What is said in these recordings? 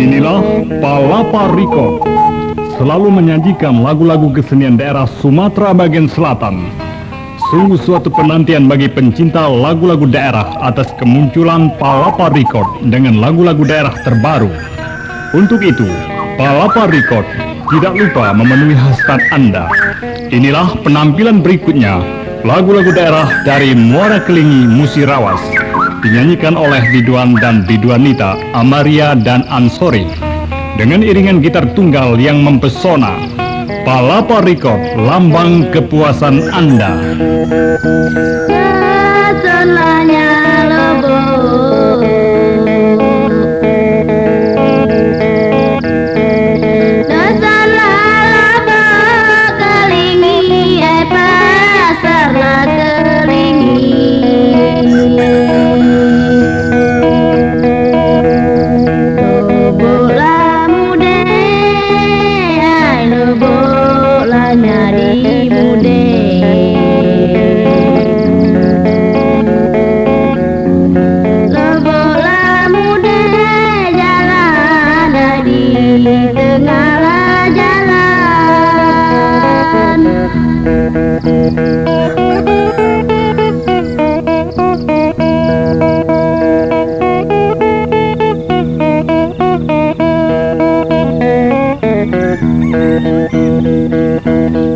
Inilah Palapa Record, selalu menyajikan lagu-lagu kesenian daerah Sumatera bagian selatan. Sungguh suatu penantian bagi pencinta lagu-lagu daerah atas kemunculan Palapa Record dengan lagu-lagu daerah terbaru. Untuk itu, Palapa Record tidak lupa memenuhi hasrat Anda. Inilah penampilan berikutnya, lagu-lagu daerah dari Muara Kelingi, Musirawas, dinyanyikan oleh Ridwan dan Ridwanita, Amaria dan Ansori, dengan iringan gitar tunggal yang mempesona. Palapa Record, lambang kepuasan Anda. Kesenanya lebur, dasarnya lebur kelingi, pasarnya kelingi. Bola muda, ai bola nyari muda. Bola muda jalan di tengah jalan.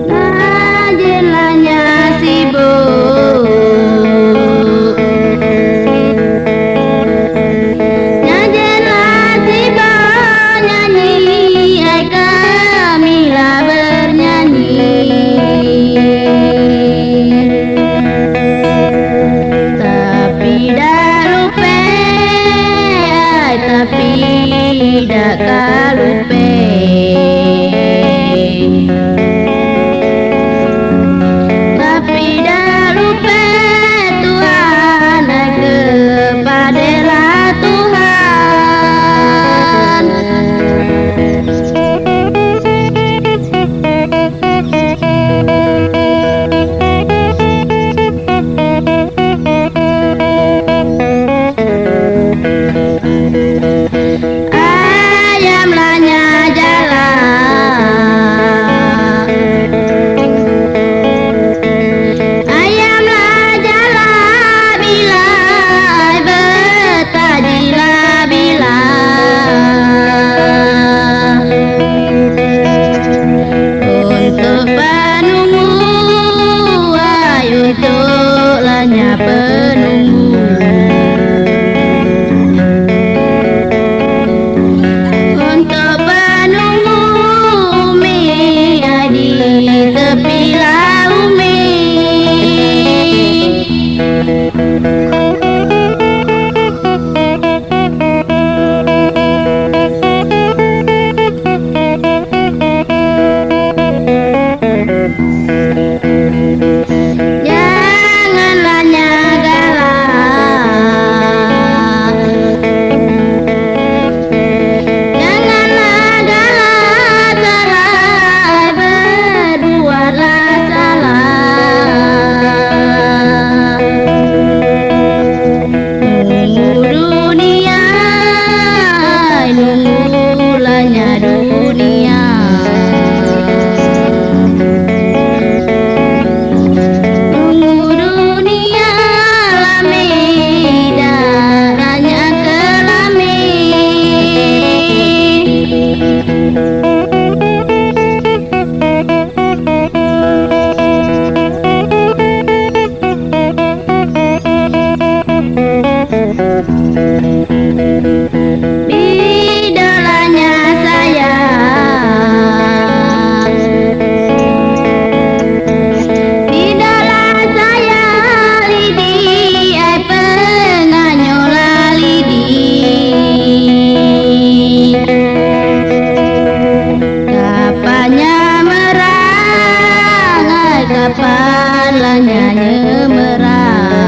Najelanya sibuk, najelah sibuk nyanyi, ai Kamila bernyanyi. Tapi dah lupa, ai tapi dah kalupa. Tapi dah lupa Tuhan, kepadalah Tuhan. Ayam lanya jalan, ayamlah jalan bila bertajilah bila. Untuk penunggu, ayo untuk lanya penunggu. Untuk penunggu umi, di tepi laumi. Janganlah nyagalah, janganlah galak, salah berbuatlah salah. Nunggu dunia, nunggulannya dunia. Nunggu dunia lami, darahnya kelami. Idolanya saya, idola saya Lidi, ai penganyola Lidi. Kapannya merang, ai kapan lah nyanyi merang.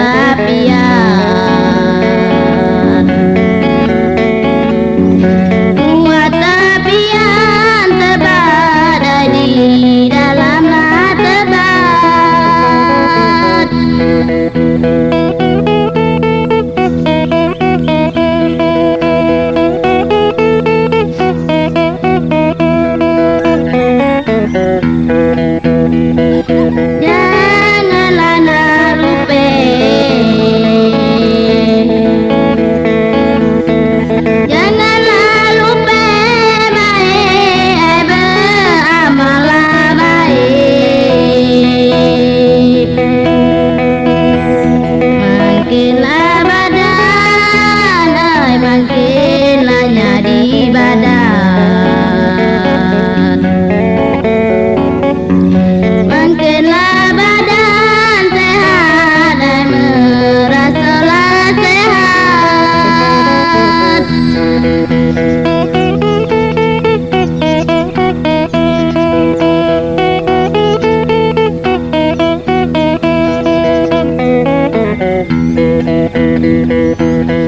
tepian. Buat tepian terbadai di dalamlah tebat. Janganlah nak lupa, janganlah lupa baik, beramallah baik. Makinlah badan, makinlah jadi badan. Makinlah badan sehat dan merasalah sehat.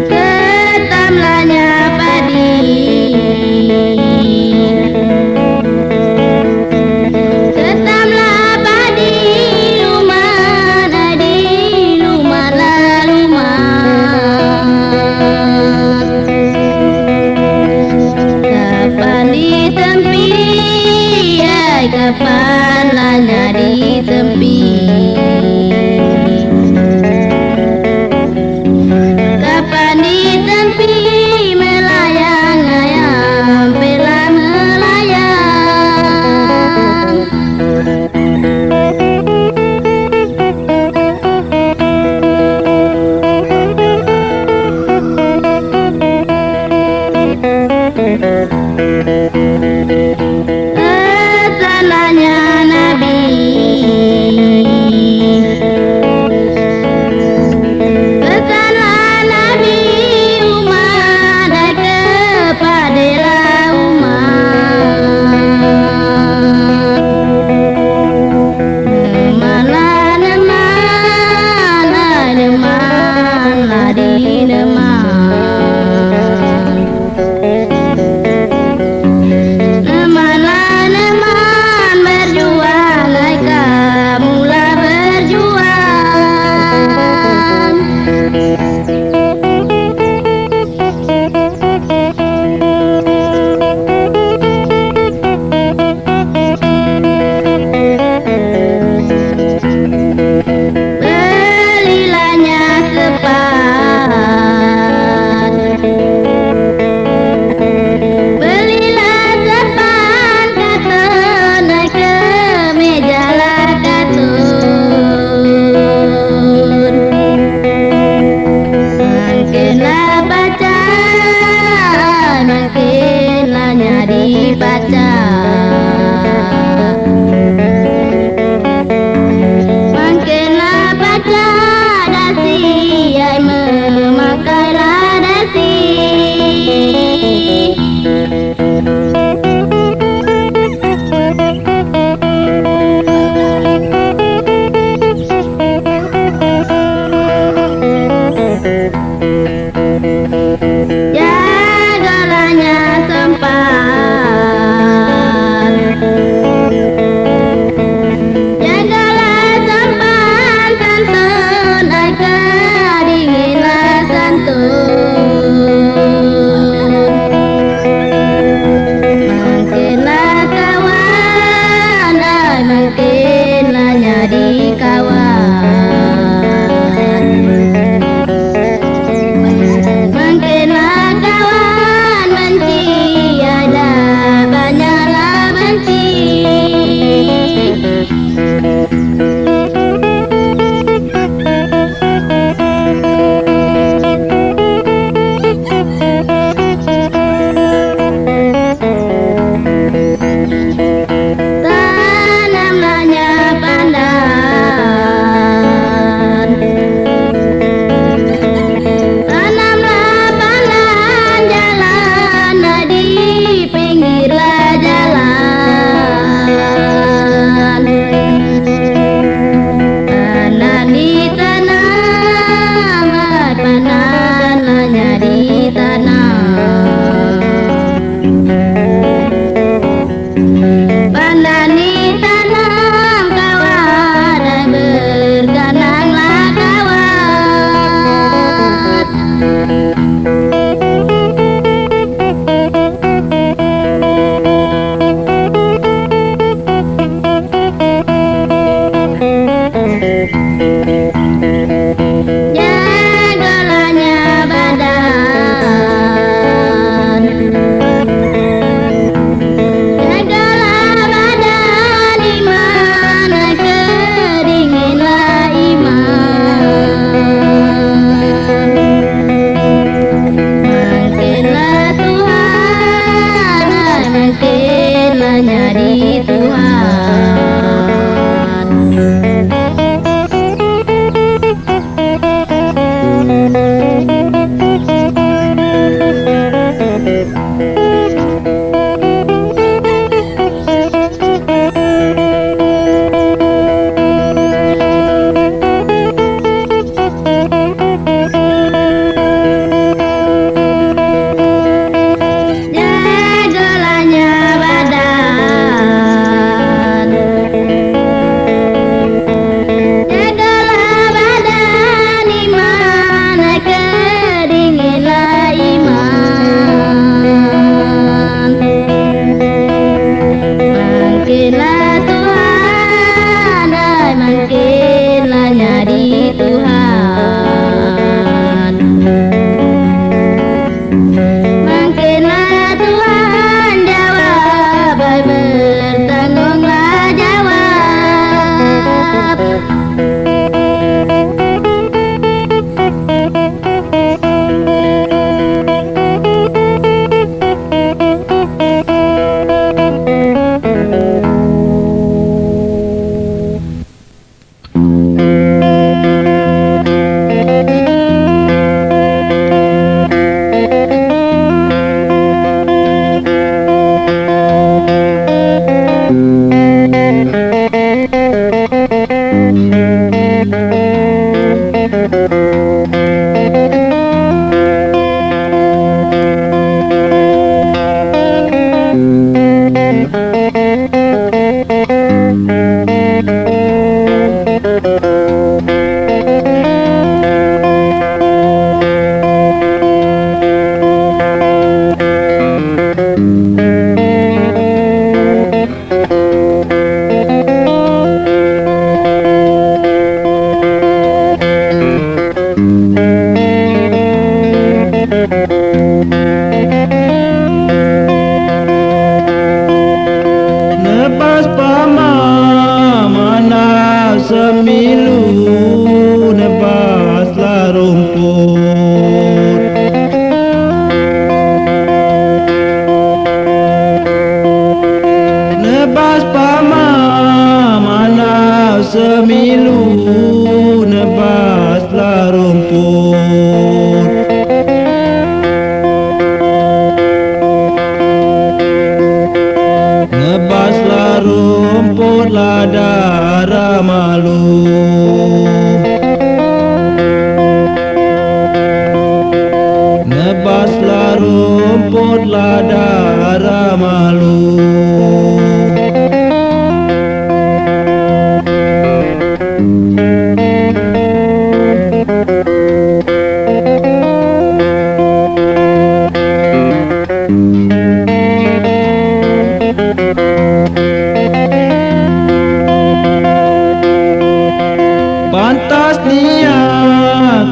Ketamlahnya padi, ketamlah padi luman, adi lumanlah luman. Kapan ditempi, kapanlah nyari tempi. Kapan ditempi melayang-layang, bela melayang. Salahnya Nabi, pesanlah Nabi umat kepadalah umat. Nemanlah neman, nemanlah dineman. Nemanlah neman berjuang, kamulah berjuang. Belilahnya sepat, Jagalanya badan, jagalah badan iman, kedinginlah iman. Makinlah Tuhan, ay makinlah nyari Tuhan. Makinlah Tuhan jawab, ay bertanggunglah jawab. Nepas pama mana semilu, nepaslah rumput. Nepas pama mana semilu, nepaslah rumput. Nebaslah rumput ladara malu. Nebaslah rumput ladara malu. Pantas nia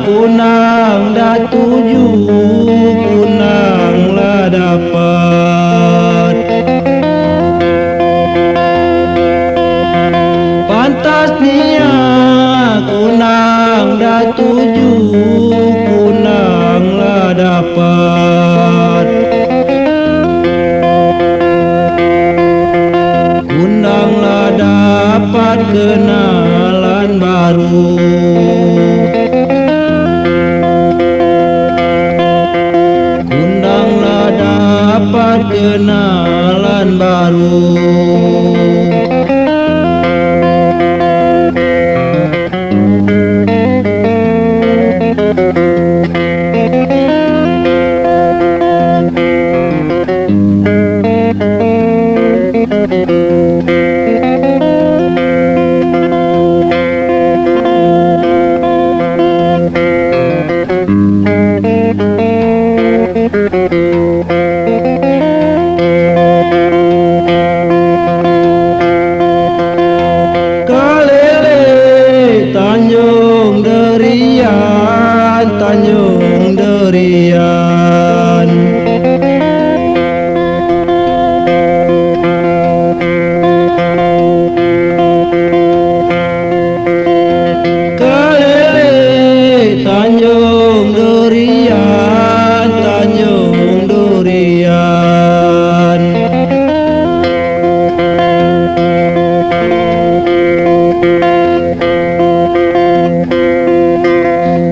kunang dah tuju, kunanglah dapat. Pantas nia kunang dah tuju, kunanglah dapat. Kunanglah dapat kenalan baru. Kunanglah dapat kenalan baru. Kalele Tanjung Derian, Tanjung Derian. Kalele Tanjung Derian, Tanjung Durian.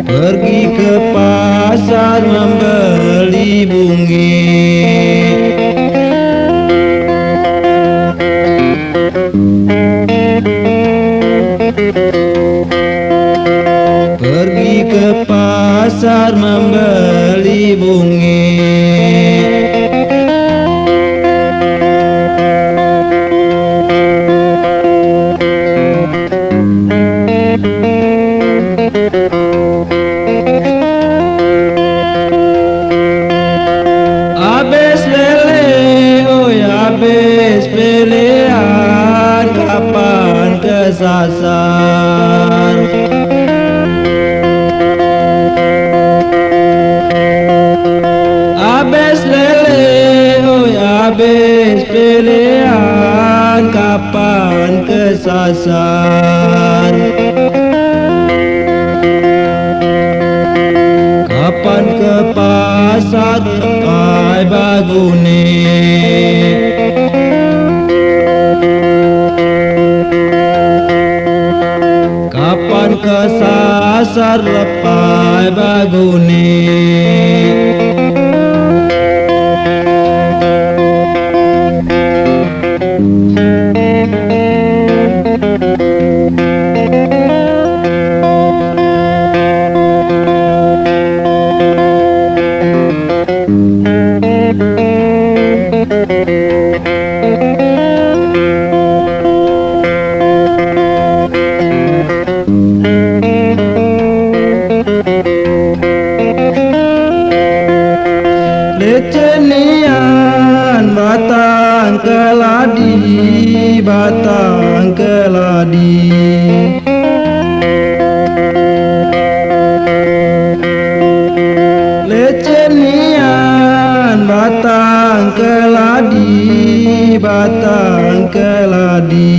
Pergi ke pasar membeli bungi. Pergi ke pasar pasar membeli bungi. Habis lele, oi habis pilihan, kapan kesasar? Habis lele, oi habis pilihan, kapan kesasar? Kapan ke pasar ai bagune? Kapan kesasar lepai bagune? Lecenian batang keladi, batang keladi. Lecenian batang keladi, batang keladi.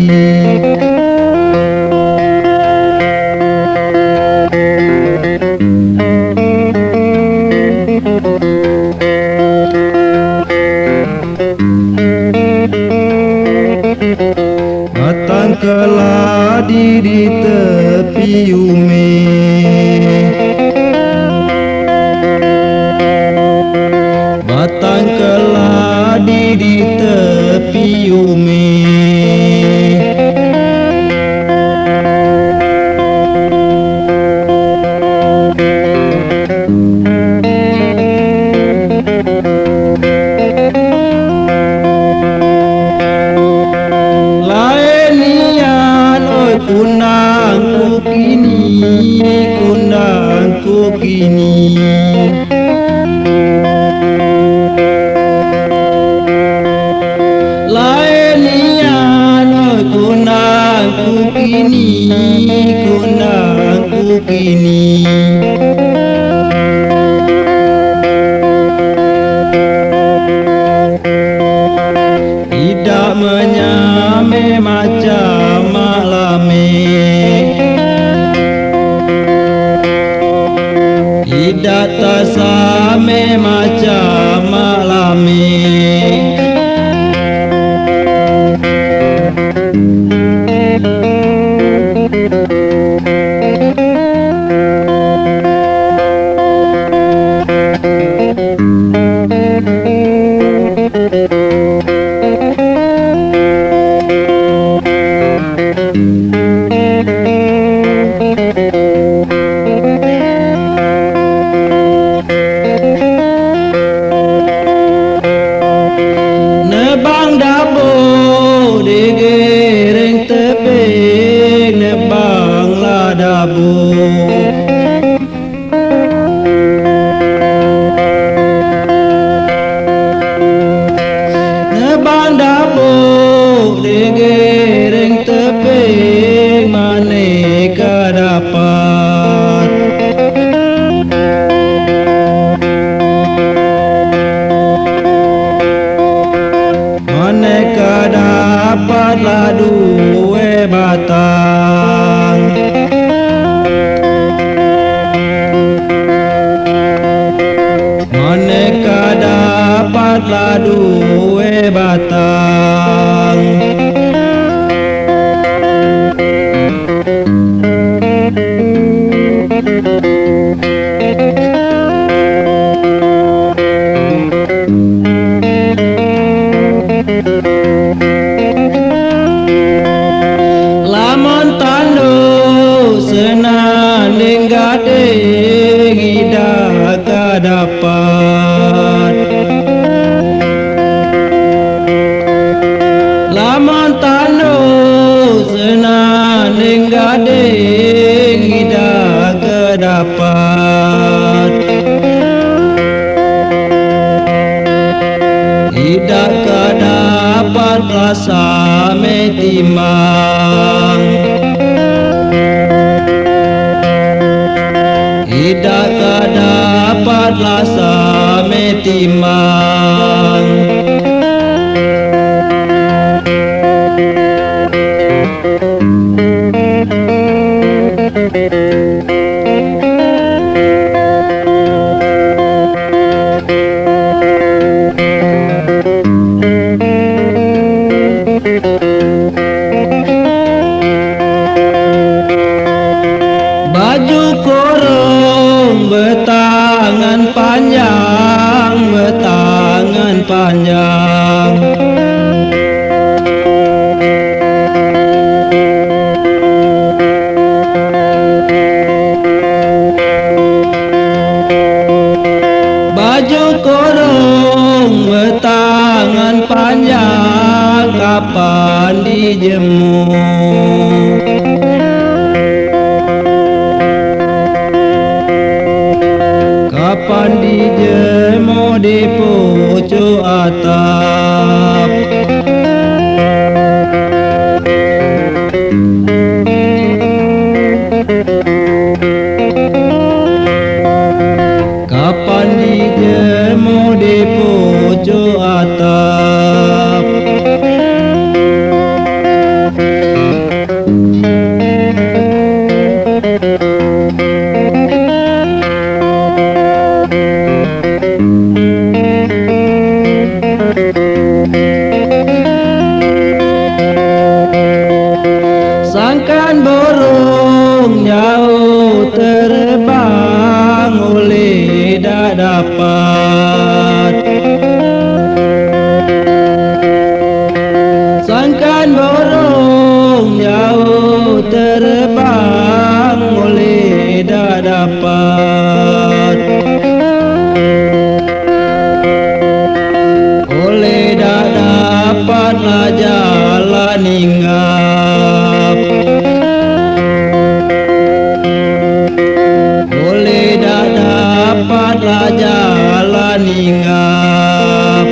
Batang keladi di tepi ume. Batang keladi di tepi ume. Kundangku kini. Lainian kundangku kini. Tidak menyame macam malame. Tidak tasame macam malame. Nebang dabo digiring tebing, nebang lah dabo. Nebang dabo digiring tebing, maneka dapat. Maneka dapatlah dua batang. Maneka dapatlah dua batang. Lamun tanduk senanding gading ida timang tidak dapat lasa metimang baju kurung bertangan panjang baju kurung bertangan panjang kapan dijemur kapan dijemur di pucuk atap kapan dijemur di pucuk atap sangkan burung jauh terbang oleh tak dapat sangkan burung jauh terbang oleh tak dapat oleh tak dapatlah jalan hinggap oleh tak dapatlah jalan hinggap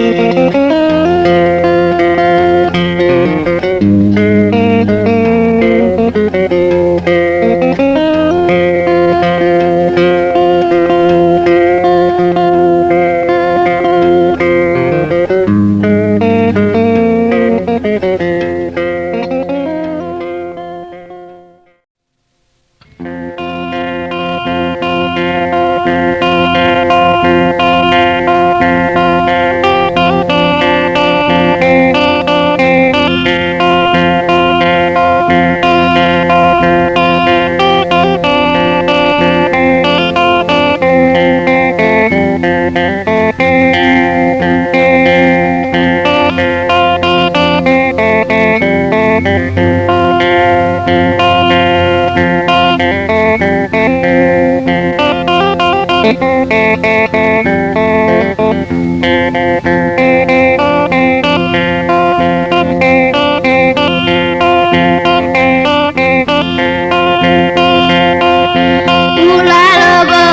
Mula lobo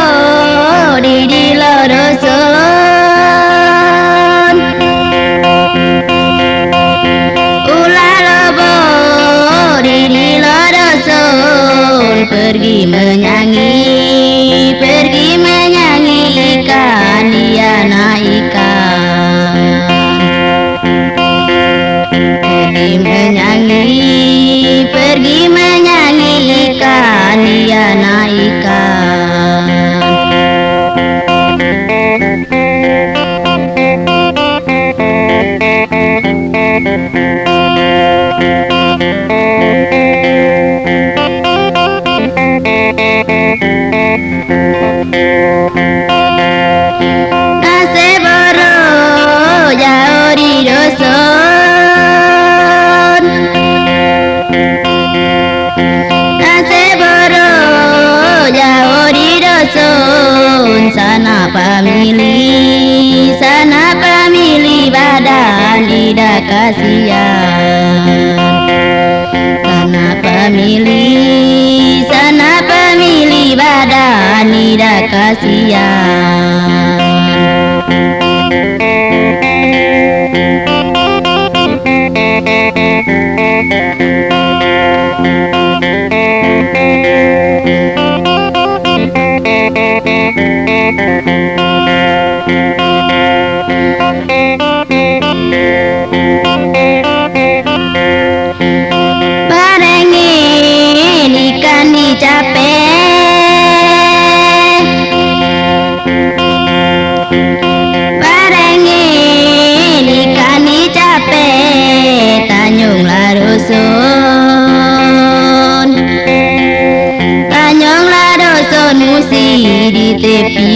di loroson Ula lobo di loroson pergi menyanyi ikan dia naik ikan pergi menyanyi ikan dia naik ikan Naseboro jauh di doson Naseboro jauh di doson sana pamili badan tidak kasihan sana pamili badan tidak kasihan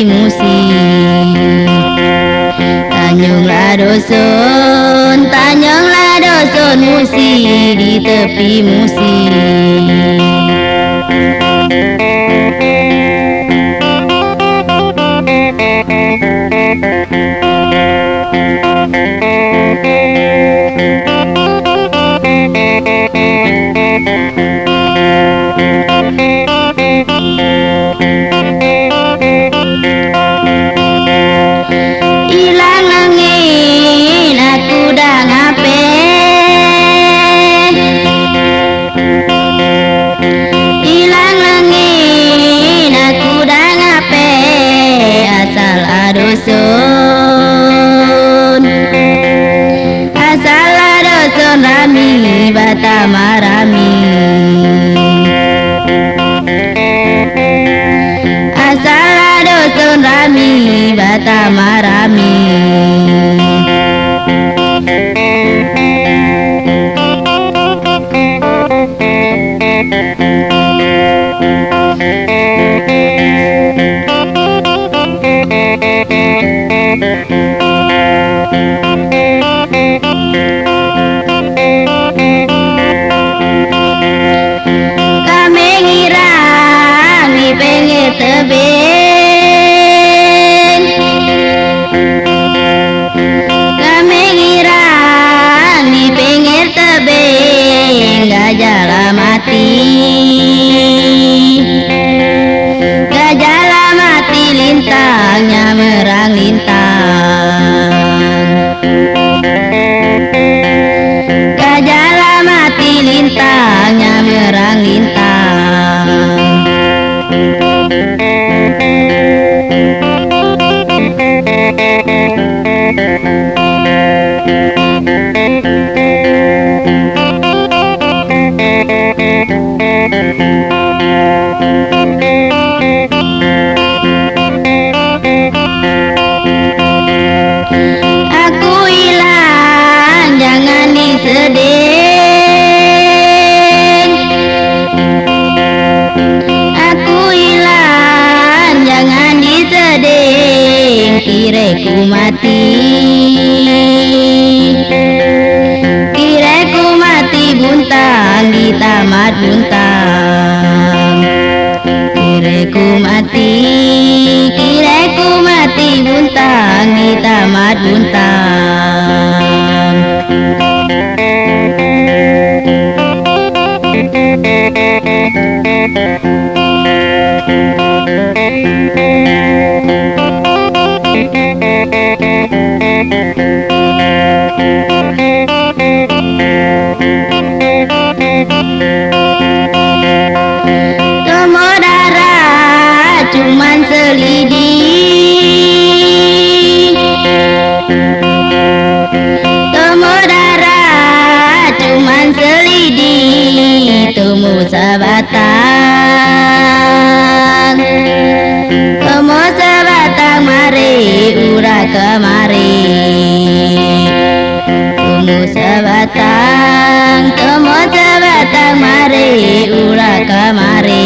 musi. Tanjunglah dusun musi di tepi musi. Ilang angin aku dah ngape, ilang angin aku dah ngape, asal adusun, asal adusun rami batama rami, asal adusun rami batama rami. Kami ngirang di pinggir tebing, kami ngirang di pinggir tebing, gajah mati, gajah mati lintangnya merang lintang, gajah mati lintangnya merang lintang. Aku hilang jangan disedih, aku hilang jangan disedih, kiraku mati, kiraku mati buntang di tamat buntang, kiraku mati, kiraku mati buntang di tamat buntang. Temu darah cuman selidih, temu darah cuman selidih, temu sebatang, temu sebatang mari ura kemari, temu sebatang, temu sebatang mari ura kemari.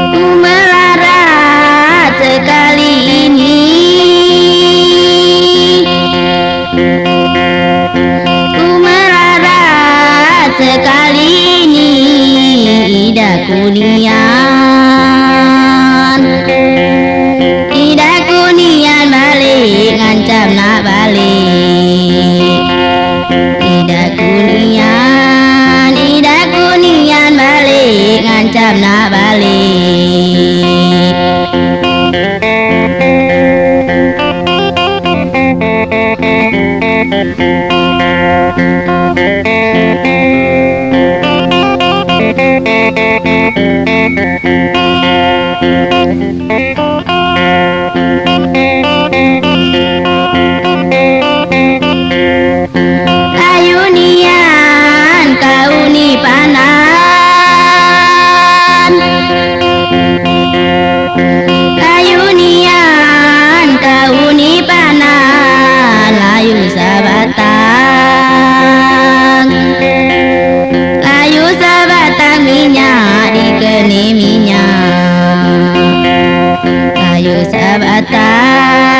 Ku melarat sekali ini, ku melarat sekali ini, ida kunian, ida kunian balik ngancam nak balik,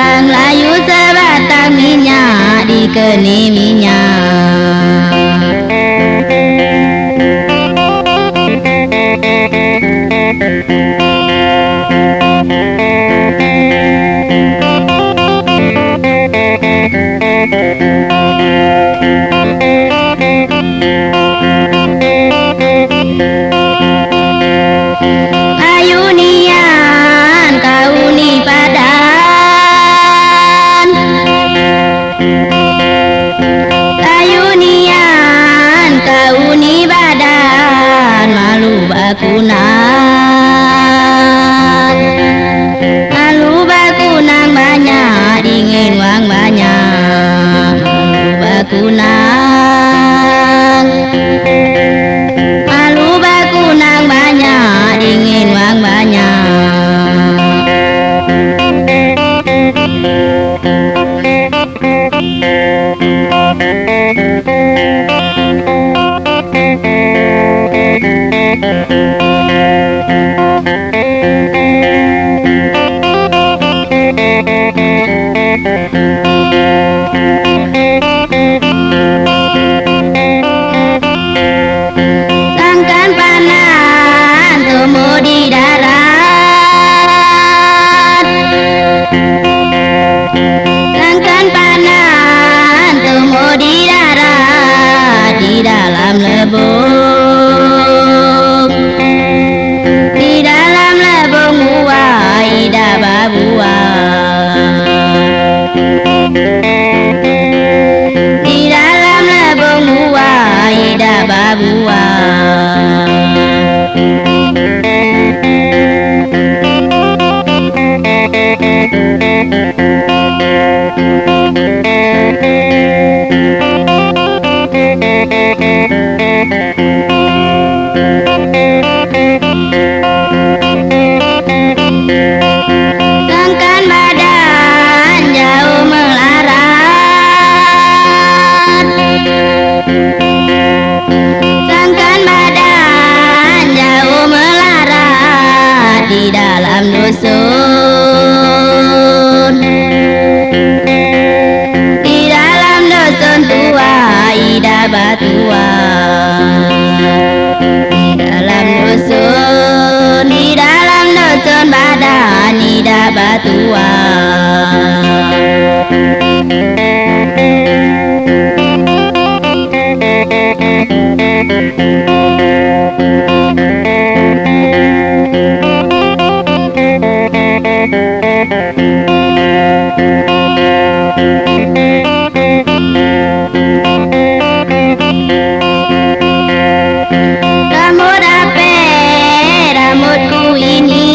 Yang layu sebatang minyak dikeni minyak. Ayunian kauni padan, ayunian kauni badan, malu bakunan, malu bakunan banyak, dingin uang banyak, malu bakunan, malu bakunan banyak, dingin uang banyak. Sangkan panan tumbuh di darat, sangkan panan tumbuh di darat, di dalam lebung, di dalam lebung buah ida babuah, di dalam lebung buah ida babuah. Sangkan badan jauh melarat, sangkan badan jauh melarat, di dalam dusun, di dalam dusun tua ida batua, di dalam dusun, di dalam dusun badan ida batua. Rambut ape rambutku ini,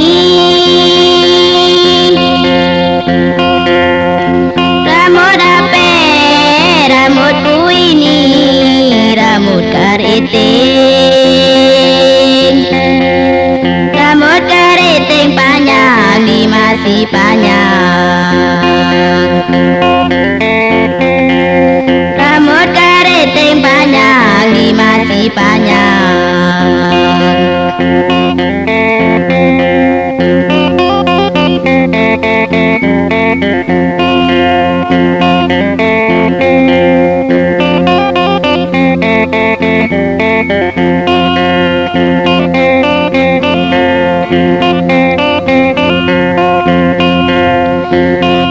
rambut ape rambutku ini, rambut keriting, rambut keriting panjang di masih panjang, rambut keriting panjang di masih panjang.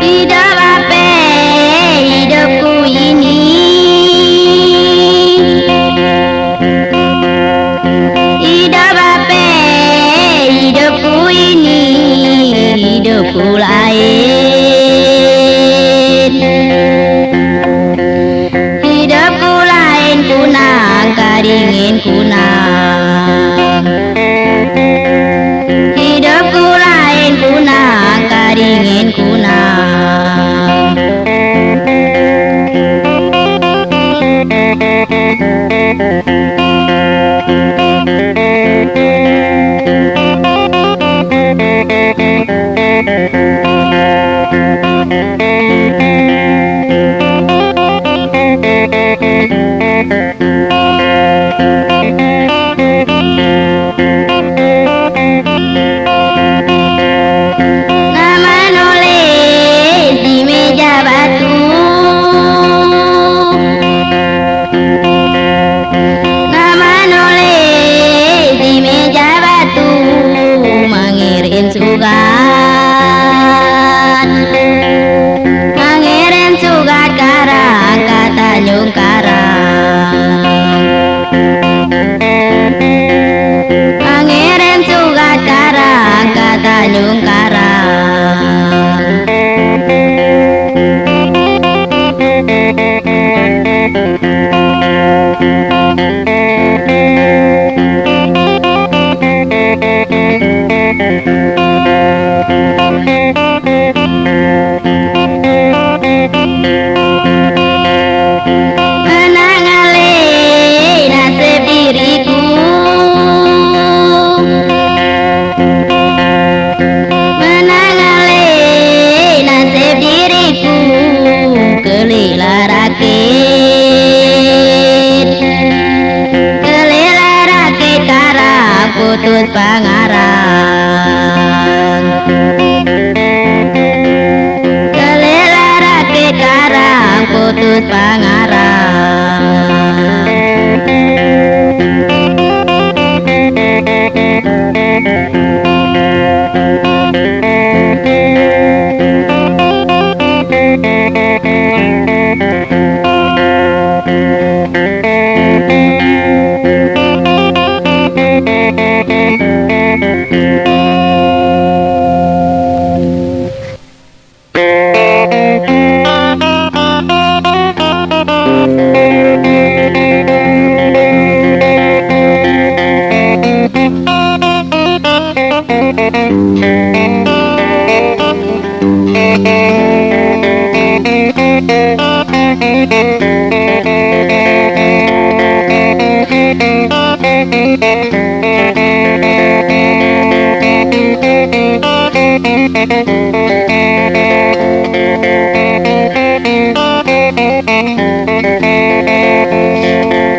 Hidup apa hidupku ini, hidup apa hidupku ini, hidupku lain, hidupku lain kunang kadingin kunang, hidupku lain kunang kadingin kunang. putus pangarang.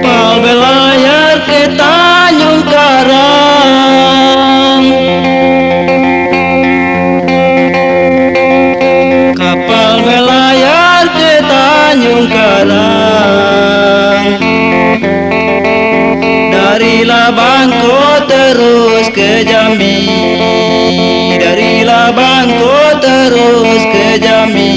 Kapal berlayar ke Tanjung Karang, kapal berlayar ke Tanjung Karang, dari Labangko terus ke Jambi, dari Labangko terus ke Jambi.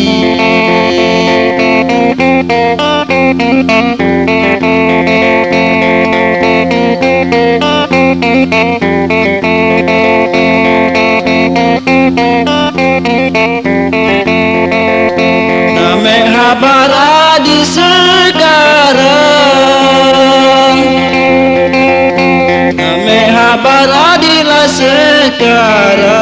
Name habar adi sekarang, name habar adilah sekarang.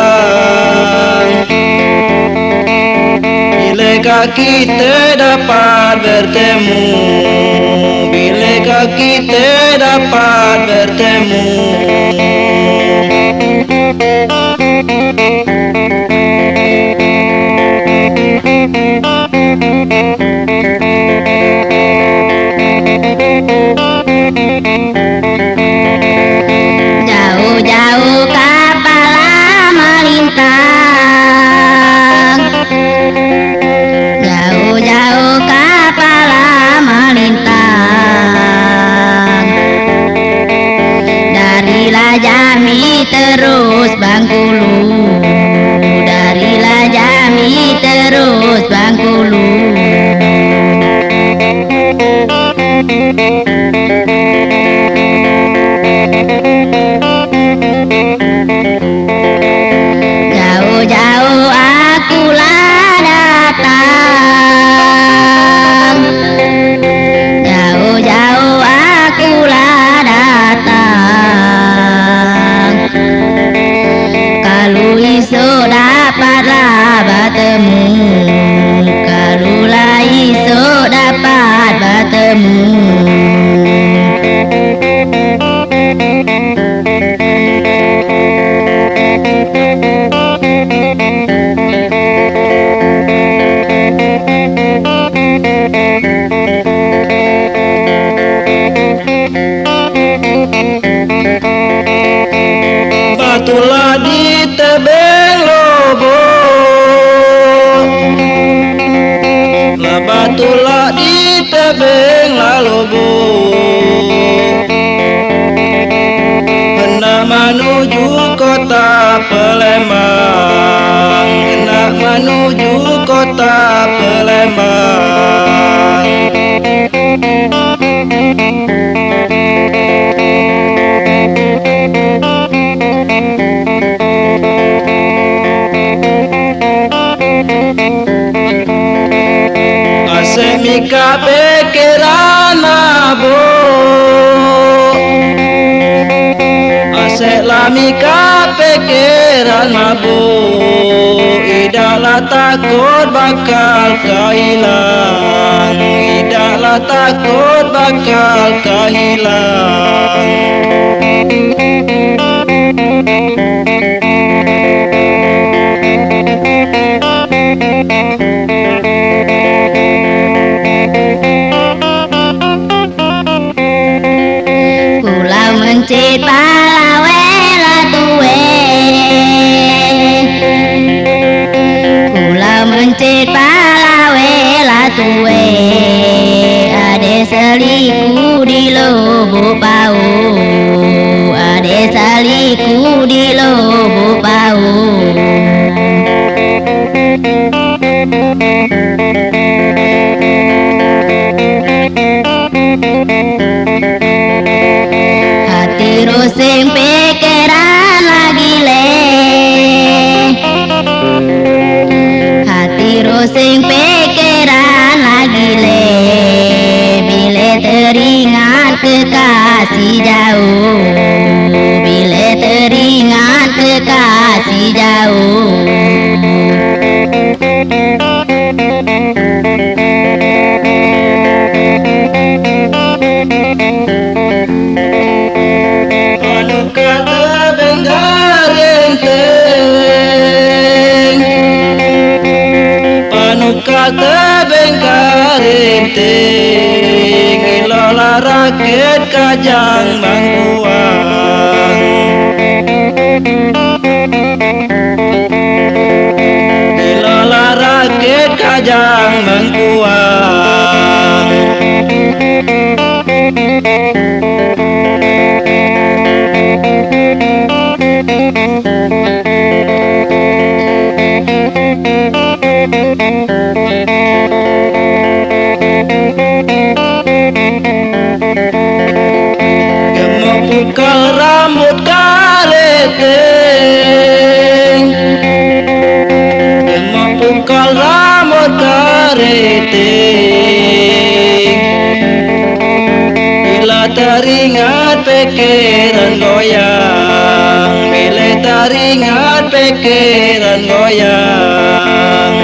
Bilakah kita dapat bertemu, bilakah kita dapat bertemu. Jauh-jauh kapal melintang, jauh-jauh kapal melintang, dari Lajami terus Bengkulu, dari Lajami terus Bengkulu. Jauh-jauh akulah datang, jauh-jauh akulah datang. Kalau iso dapatlah bertemu, kalulah iso dapat bertemu. Batulah di tebing lobo, lah batulah di tebing lobo. Hendak menuju kota Palembang, hendak menuju kota Palembang. Asemika pikiran abo, aseklah mika pikiran mabuk. Idaklah takut bakal kehilang, idaklah takut bakal kehilang. Pulau mencit palawela tuwe, pulau mencit palawela tuwe. saliku di lubuk bau, ade saliku di lubuk bau. Hati roseng pikiran lagi le, hati roseng pikiran lagi le, bila teringat kekasih jauh, bila teringat kekasih jauh. Anu kata benggar enteng, anu kata benggar enteng, ilola rakyat kajang bangkuang, ilola rakyat kajang bangkuang. Gemuk pukul rambut kareteng, gemuk pukul rambut kareteng, bila teringat pikiran goyang, bila teringat pikiran goyang.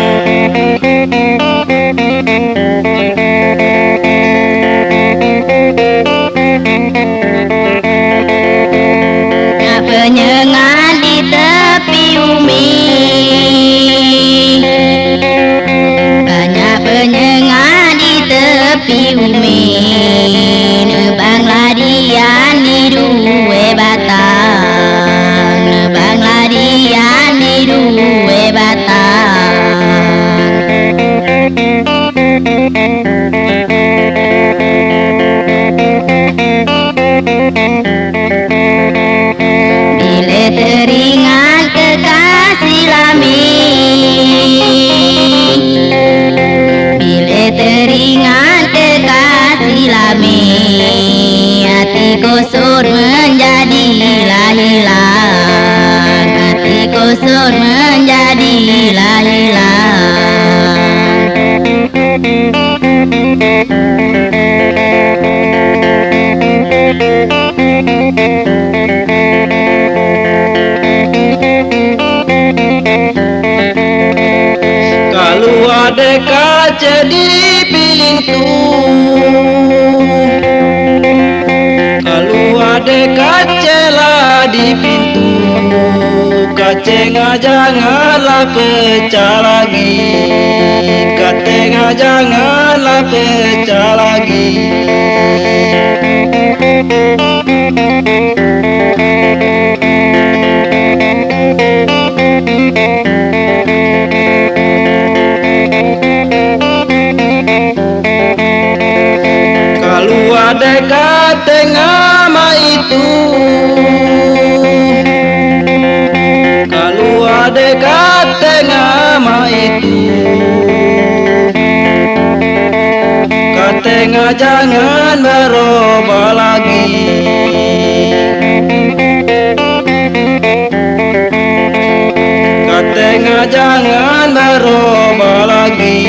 Penyengat di tepi umi, banyak penyengat di tepi umi, nebang ladian di dua batang, nebang ladian di dua batang. Bila teringat kekasih lami, bila teringat kekasih lami, hati kosor menjadilah hilang, hati kosor menjadilah hilang. Kalau ada kaca di pintu, kalau ada kaca lah di pintu, kacanya janganlah pecah lagi, kacanya janganlah pecah lagi. Kalau ada kata nama itu, kalau ada kata nama itu, katanya jangan berubah lagi, katanya jangan berubah lagi.